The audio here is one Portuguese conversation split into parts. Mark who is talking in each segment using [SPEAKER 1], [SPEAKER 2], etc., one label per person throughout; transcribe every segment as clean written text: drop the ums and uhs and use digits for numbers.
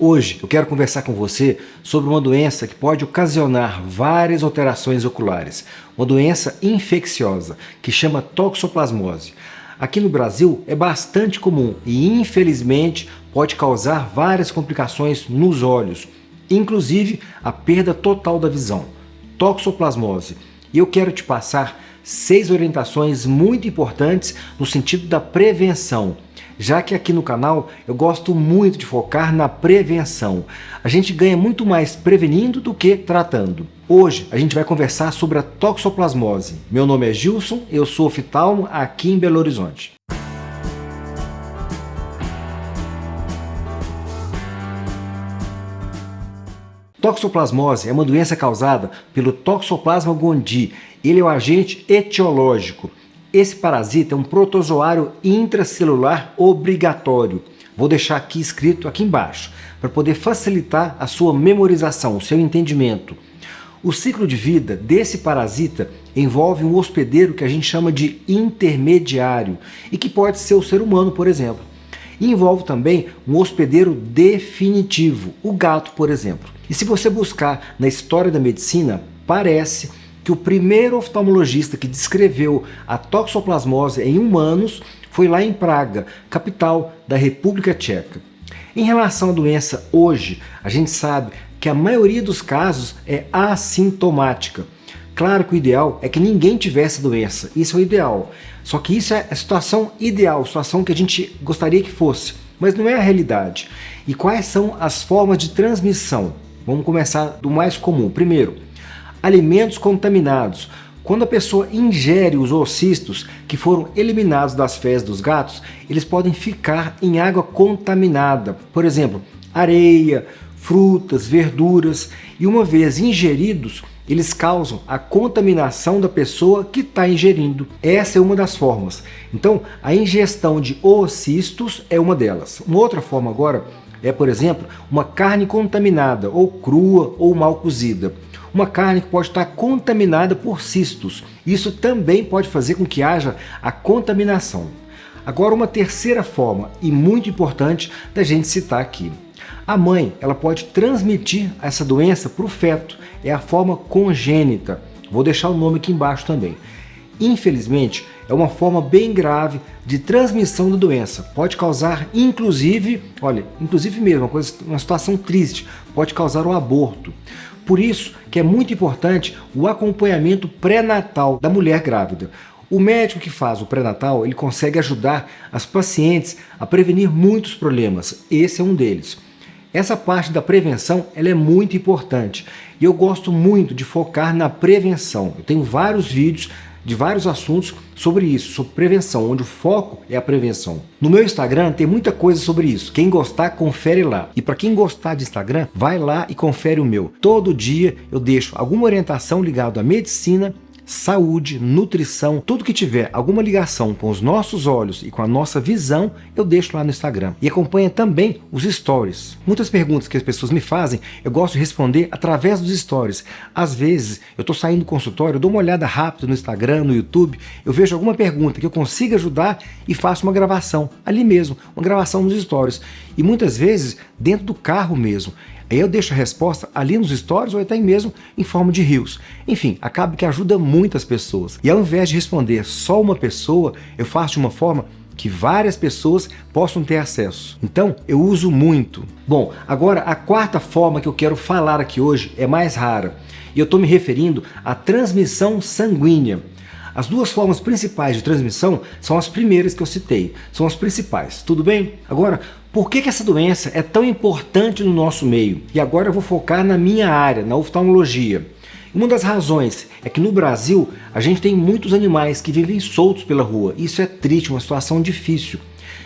[SPEAKER 1] Hoje eu quero conversar com você sobre uma doença que pode ocasionar várias alterações oculares, uma doença infecciosa que chama toxoplasmose. Aqui no Brasil é bastante comum e infelizmente pode causar várias complicações nos olhos, inclusive a perda total da visão. Toxoplasmose. E eu quero te passar 6 orientações muito importantes no sentido da prevenção, já que aqui no canal eu gosto muito de focar na prevenção. A gente ganha muito mais prevenindo do que tratando. Hoje a gente vai conversar sobre a toxoplasmose. Meu nome é Gilson, eu sou oftalmo aqui em Belo Horizonte. Toxoplasmose é uma doença causada pelo Toxoplasma gondii. Ele é o agente etiológico. Esse parasita é um protozoário intracelular obrigatório. Vou deixar aqui escrito aqui embaixo, para poder facilitar a sua memorização, o seu entendimento. O ciclo de vida desse parasita envolve um hospedeiro que a gente chama de intermediário e que pode ser o ser humano, por exemplo. E envolve também um hospedeiro definitivo, o gato, por exemplo. E se você buscar na história da medicina, parece que o primeiro oftalmologista que descreveu a toxoplasmose em humanos foi lá em Praga, capital da República Tcheca. Em relação à doença hoje, a gente sabe que a maioria dos casos é assintomática. Claro que o ideal é que ninguém tivesse doença, isso é o ideal. Só que isso é a situação ideal, a situação que a gente gostaria que fosse, mas não é a realidade. E quais são as formas de transmissão? Vamos começar do mais comum. Primeiro, alimentos contaminados. Quando a pessoa ingere os oocistos que foram eliminados das fezes dos gatos, eles podem ficar em água contaminada. Por exemplo, areia, frutas, verduras. E uma vez ingeridos, eles causam a contaminação da pessoa que está ingerindo. Essa é uma das formas. Então, a ingestão de oocistos é uma delas. Uma outra forma agora é, por exemplo, uma carne contaminada, ou crua ou mal cozida. Uma carne que pode estar contaminada por cistos. Isso também pode fazer com que haja a contaminação. Agora, uma terceira forma, e muito importante da gente citar aqui. A mãe, ela pode transmitir essa doença para o feto. É a forma congênita. Vou deixar o nome aqui embaixo também. Infelizmente, é uma forma bem grave de transmissão da doença. Pode causar, inclusive mesmo, uma situação triste, pode causar um aborto. Por isso que é muito importante o acompanhamento pré-natal da mulher grávida. O médico que faz o pré-natal, ele consegue ajudar as pacientes a prevenir muitos problemas. Esse é um deles. Essa parte da prevenção, ela é muito importante. E eu gosto muito de focar na prevenção. Eu tenho vários vídeos de vários assuntos sobre isso, sobre prevenção, onde o foco é a prevenção. No meu Instagram tem muita coisa sobre isso. Quem gostar, confere lá. E para quem gostar de Instagram, vai lá e confere o meu. Todo dia eu deixo alguma orientação ligada à medicina, saúde, nutrição, tudo que tiver alguma ligação com os nossos olhos e com a nossa visão, eu deixo lá no Instagram. E acompanha também os stories. Muitas perguntas que as pessoas me fazem, eu gosto de responder através dos stories. Às vezes, eu estou saindo do consultório, eu dou uma olhada rápida no Instagram, no YouTube, eu vejo alguma pergunta que eu consiga ajudar e faço uma gravação, ali mesmo, uma gravação nos stories. E muitas vezes, dentro do carro mesmo. Aí eu deixo a resposta ali nos stories ou até mesmo em forma de reels. Enfim, acaba que ajuda muitas pessoas. E ao invés de responder só uma pessoa, eu faço de uma forma que várias pessoas possam ter acesso. Então, eu uso muito. Bom, agora a quarta forma que eu quero falar aqui hoje é mais rara. E eu estou me referindo à transmissão sanguínea. As duas formas principais de transmissão são as primeiras que eu citei, são as principais, tudo bem? Agora, por que essa doença é tão importante no nosso meio? E agora eu vou focar na minha área, na oftalmologia. Uma das razões é que no Brasil a gente tem muitos animais que vivem soltos pela rua. Isso é triste, uma situação difícil.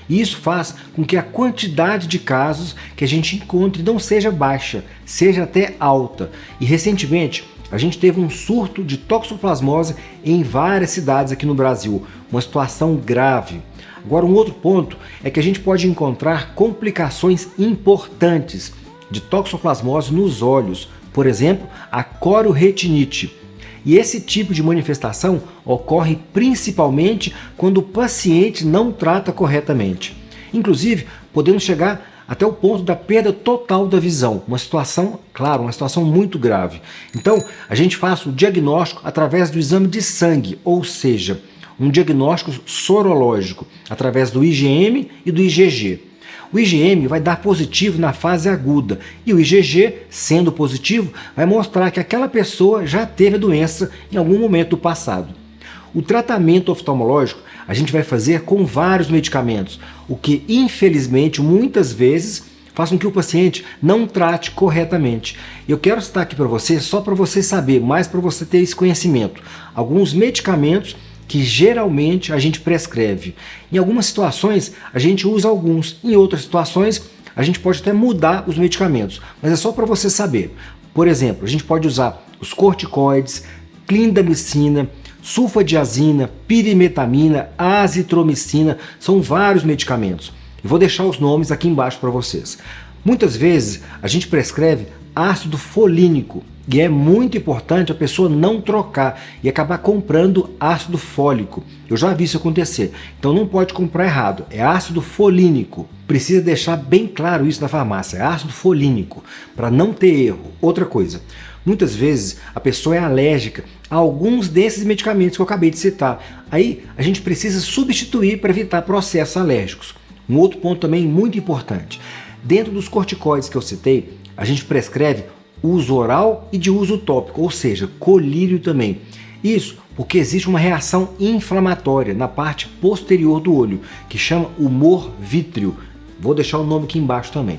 [SPEAKER 1] E isso faz com que a quantidade de casos que a gente encontre não seja baixa, seja até alta. E recentemente a gente teve um surto de toxoplasmose em várias cidades aqui no Brasil, uma situação grave. Agora, um outro ponto é que a gente pode encontrar complicações importantes de toxoplasmose nos olhos, por exemplo, a corioretinite. E esse tipo de manifestação ocorre principalmente quando o paciente não trata corretamente. Inclusive, podemos chegar até o ponto da perda total da visão. Uma situação, claro, uma situação muito grave. Então, a gente faz o diagnóstico através do exame de sangue, ou seja, um diagnóstico sorológico, através do IgM e do IgG. O IgM vai dar positivo na fase aguda e o IgG, sendo positivo, vai mostrar que aquela pessoa já teve a doença em algum momento do passado. O tratamento oftalmológico a gente vai fazer com vários medicamentos, o que infelizmente muitas vezes faz com que o paciente não trate corretamente. Eu quero citar aqui para você, só para você saber, mais para você ter esse conhecimento, alguns medicamentos que geralmente a gente prescreve. Em algumas situações a gente usa alguns, em outras situações a gente pode até mudar os medicamentos, mas é só para você saber. Por exemplo, a gente pode usar os corticoides, clindamicina, sulfadiazina, pirimetamina, azitromicina, são vários medicamentos. Eu vou deixar os nomes aqui embaixo para vocês. Muitas vezes a gente prescreve ácido folínico e é muito importante a pessoa não trocar e acabar comprando ácido fólico. Eu já vi isso acontecer, então não pode comprar errado, é ácido folínico. Precisa deixar bem claro isso na farmácia, é ácido folínico, para não ter erro. Outra coisa, muitas vezes a pessoa é alérgica a alguns desses medicamentos que eu acabei de citar. Aí a gente precisa substituir para evitar processos alérgicos. Um outro ponto também muito importante, dentro dos corticoides que eu citei, a gente prescreve uso oral e de uso tópico, ou seja, colírio também. Isso porque existe uma reação inflamatória na parte posterior do olho, que chama humor vítreo. Vou deixar o nome aqui embaixo também.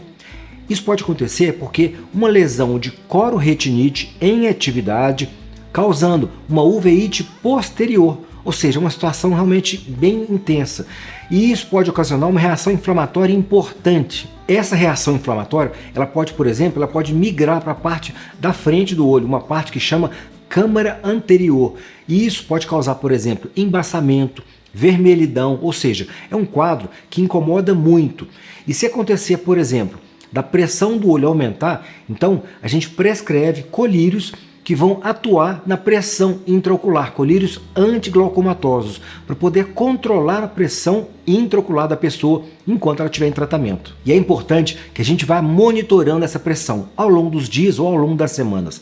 [SPEAKER 1] Isso pode acontecer porque uma lesão de cororetinite em atividade, causando uma uveíte posterior, ou seja, uma situação realmente bem intensa. E isso pode ocasionar uma reação inflamatória importante. Essa reação inflamatória, ela pode, por exemplo, migrar para a parte da frente do olho, uma parte que chama câmara anterior. E isso pode causar, por exemplo, embaçamento, vermelhidão, ou seja, é um quadro que incomoda muito. E se acontecer, por exemplo, da pressão do olho aumentar, então a gente prescreve colírios que vão atuar na pressão intraocular, colírios antiglaucomatosos, para poder controlar a pressão intraocular da pessoa enquanto ela estiver em tratamento. E é importante que a gente vá monitorando essa pressão ao longo dos dias ou ao longo das semanas.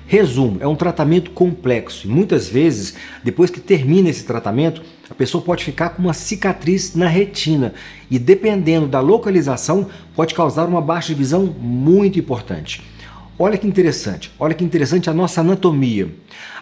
[SPEAKER 1] Resumo, é um tratamento complexo e muitas vezes, depois que termina esse tratamento, a pessoa pode ficar com uma cicatriz na retina e, dependendo da localização, pode causar uma baixa de visão muito importante. Olha que interessante a nossa anatomia.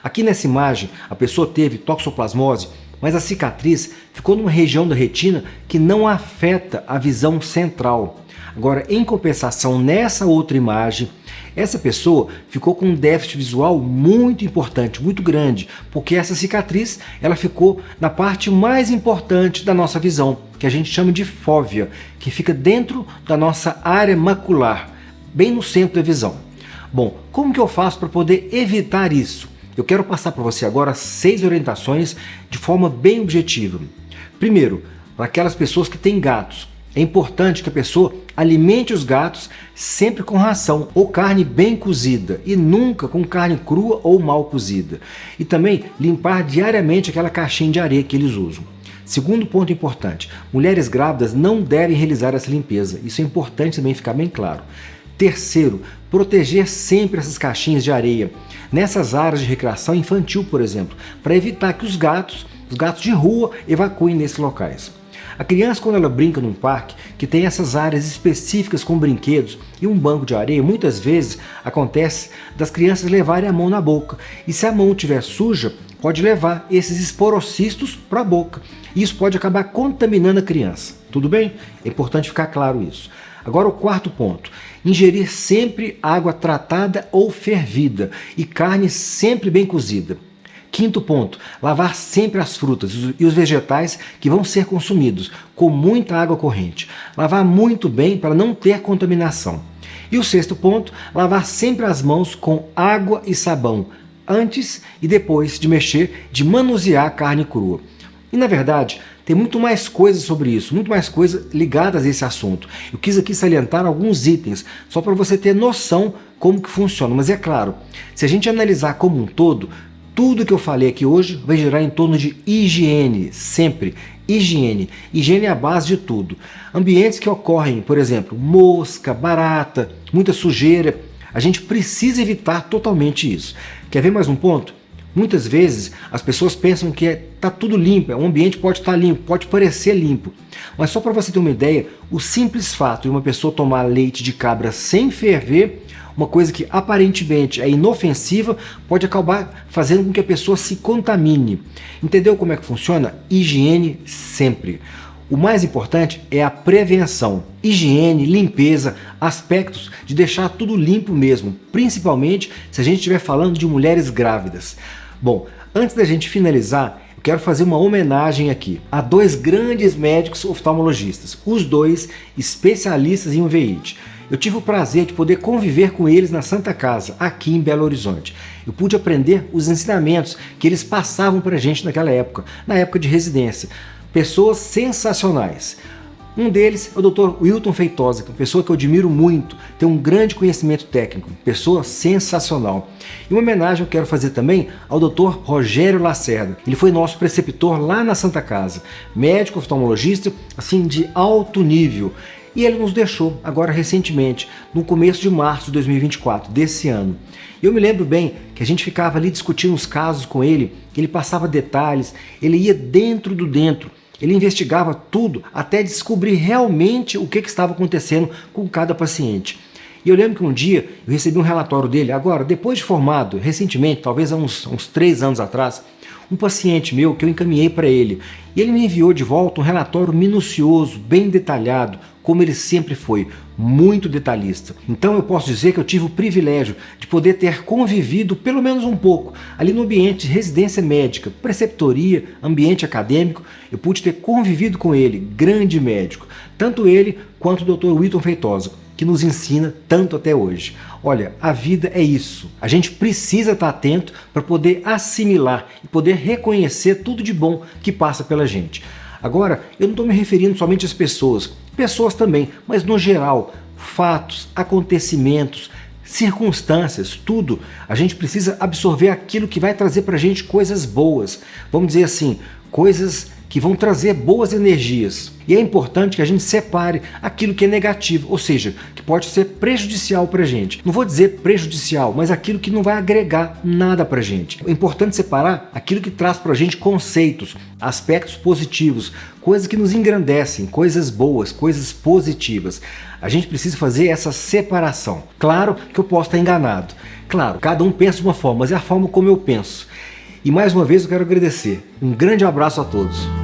[SPEAKER 1] Aqui nessa imagem, a pessoa teve toxoplasmose, mas a cicatriz ficou numa região da retina que não afeta a visão central. Agora, em compensação, nessa outra imagem, essa pessoa ficou com um déficit visual muito importante, muito grande, porque essa cicatriz ela ficou na parte mais importante da nossa visão, que a gente chama de fóvea, que fica dentro da nossa área macular, bem no centro da visão. Bom, como que eu faço para poder evitar isso? Eu quero passar para você agora 6 orientações de forma bem objetiva. Primeiro, para aquelas pessoas que têm gatos, é importante que a pessoa alimente os gatos sempre com ração ou carne bem cozida e nunca com carne crua ou mal cozida. E também limpar diariamente aquela caixinha de areia que eles usam. Segundo ponto importante, mulheres grávidas não devem realizar essa limpeza. Isso é importante também ficar bem claro. Terceiro, proteger sempre essas caixinhas de areia nessas áreas de recreação infantil, por exemplo, para evitar que os gatos de rua evacuem nesses locais. A criança, quando ela brinca num parque que tem essas áreas específicas com brinquedos e um banco de areia, muitas vezes acontece das crianças levarem a mão na boca. E se a mão estiver suja, pode levar esses esporocistos para a boca. E isso pode acabar contaminando a criança. Tudo bem? É importante ficar claro isso. Agora o quarto ponto, ingerir sempre água tratada ou fervida e carne sempre bem cozida. Quinto ponto, lavar sempre as frutas e os vegetais que vão ser consumidos com muita água corrente. Lavar muito bem para não ter contaminação. E o sexto ponto, lavar sempre as mãos com água e sabão, antes e depois de mexer, de manusear a carne crua. E na verdade, tem muito mais coisas sobre isso, muito mais coisas ligadas a esse assunto. Eu quis aqui salientar alguns itens, só para você ter noção como que funciona. Mas é claro, se a gente analisar como um todo, Tudo que eu falei aqui hoje vai girar em torno de higiene, sempre. Higiene. Higiene é a base de tudo. Ambientes que ocorrem, por exemplo, mosca, barata, muita sujeira, a gente precisa evitar totalmente isso. Quer ver mais um ponto? Muitas vezes as pessoas pensam que está tudo limpo, o ambiente pode estar limpo, pode parecer limpo. Mas só para você ter uma ideia, o simples fato de uma pessoa tomar leite de cabra sem ferver, uma coisa que aparentemente é inofensiva, pode acabar fazendo com que a pessoa se contamine. Entendeu como é que funciona? Higiene sempre. O mais importante é a prevenção. Higiene, limpeza, aspectos de deixar tudo limpo mesmo, principalmente se a gente estiver falando de mulheres grávidas. Bom, antes da gente finalizar, eu quero fazer uma homenagem aqui a dois grandes médicos oftalmologistas, os dois especialistas em uveíte. Eu tive o prazer de poder conviver com eles na Santa Casa, aqui em Belo Horizonte. Eu pude aprender os ensinamentos que eles passavam para a gente naquela época, na época de residência. Pessoas sensacionais. Um deles é o Dr. Wilton Feitosa, uma pessoa que eu admiro muito, tem um grande conhecimento técnico, pessoa sensacional. E uma homenagem eu quero fazer também ao Dr. Rogério Lacerda. Ele foi nosso preceptor lá na Santa Casa, médico oftalmologista, assim, de alto nível. E ele nos deixou agora recentemente, no começo de março de 2024, desse ano. E eu me lembro bem que a gente ficava ali discutindo os casos com ele, ele passava detalhes, ele ia dentro do dentro, ele investigava tudo até descobrir realmente o que estava acontecendo com cada paciente. E eu lembro que um dia eu recebi um relatório dele, agora, depois de formado, recentemente, talvez há uns 3 anos atrás, um paciente meu que eu encaminhei para ele. E ele me enviou de volta um relatório minucioso, bem detalhado, como ele sempre foi, muito detalhista. Então eu posso dizer que eu tive o privilégio de poder ter convivido pelo menos um pouco ali no ambiente de residência médica, preceptoria, ambiente acadêmico. Eu pude ter convivido com ele, grande médico, tanto ele quanto o Dr. Wilton Feitosa, que nos ensina tanto até hoje. Olha, a vida é isso. A gente precisa estar atento para poder assimilar e poder reconhecer tudo de bom que passa pela gente. Agora, eu não estou me referindo somente às pessoas também, mas no geral, fatos, acontecimentos, circunstâncias, tudo. A gente precisa absorver aquilo que vai trazer para a gente coisas boas. Vamos dizer assim, coisas que vão trazer boas energias. E é importante que a gente separe aquilo que é negativo, ou seja, que pode ser prejudicial para a gente. Não vou dizer prejudicial, mas aquilo que não vai agregar nada para a gente. É importante separar aquilo que traz para a gente conceitos, aspectos positivos, coisas que nos engrandecem, coisas boas, coisas positivas. A gente precisa fazer essa separação. Claro que eu posso estar enganado. Claro, cada um pensa de uma forma, mas é a forma como eu penso. E mais uma vez eu quero agradecer. Um grande abraço a todos.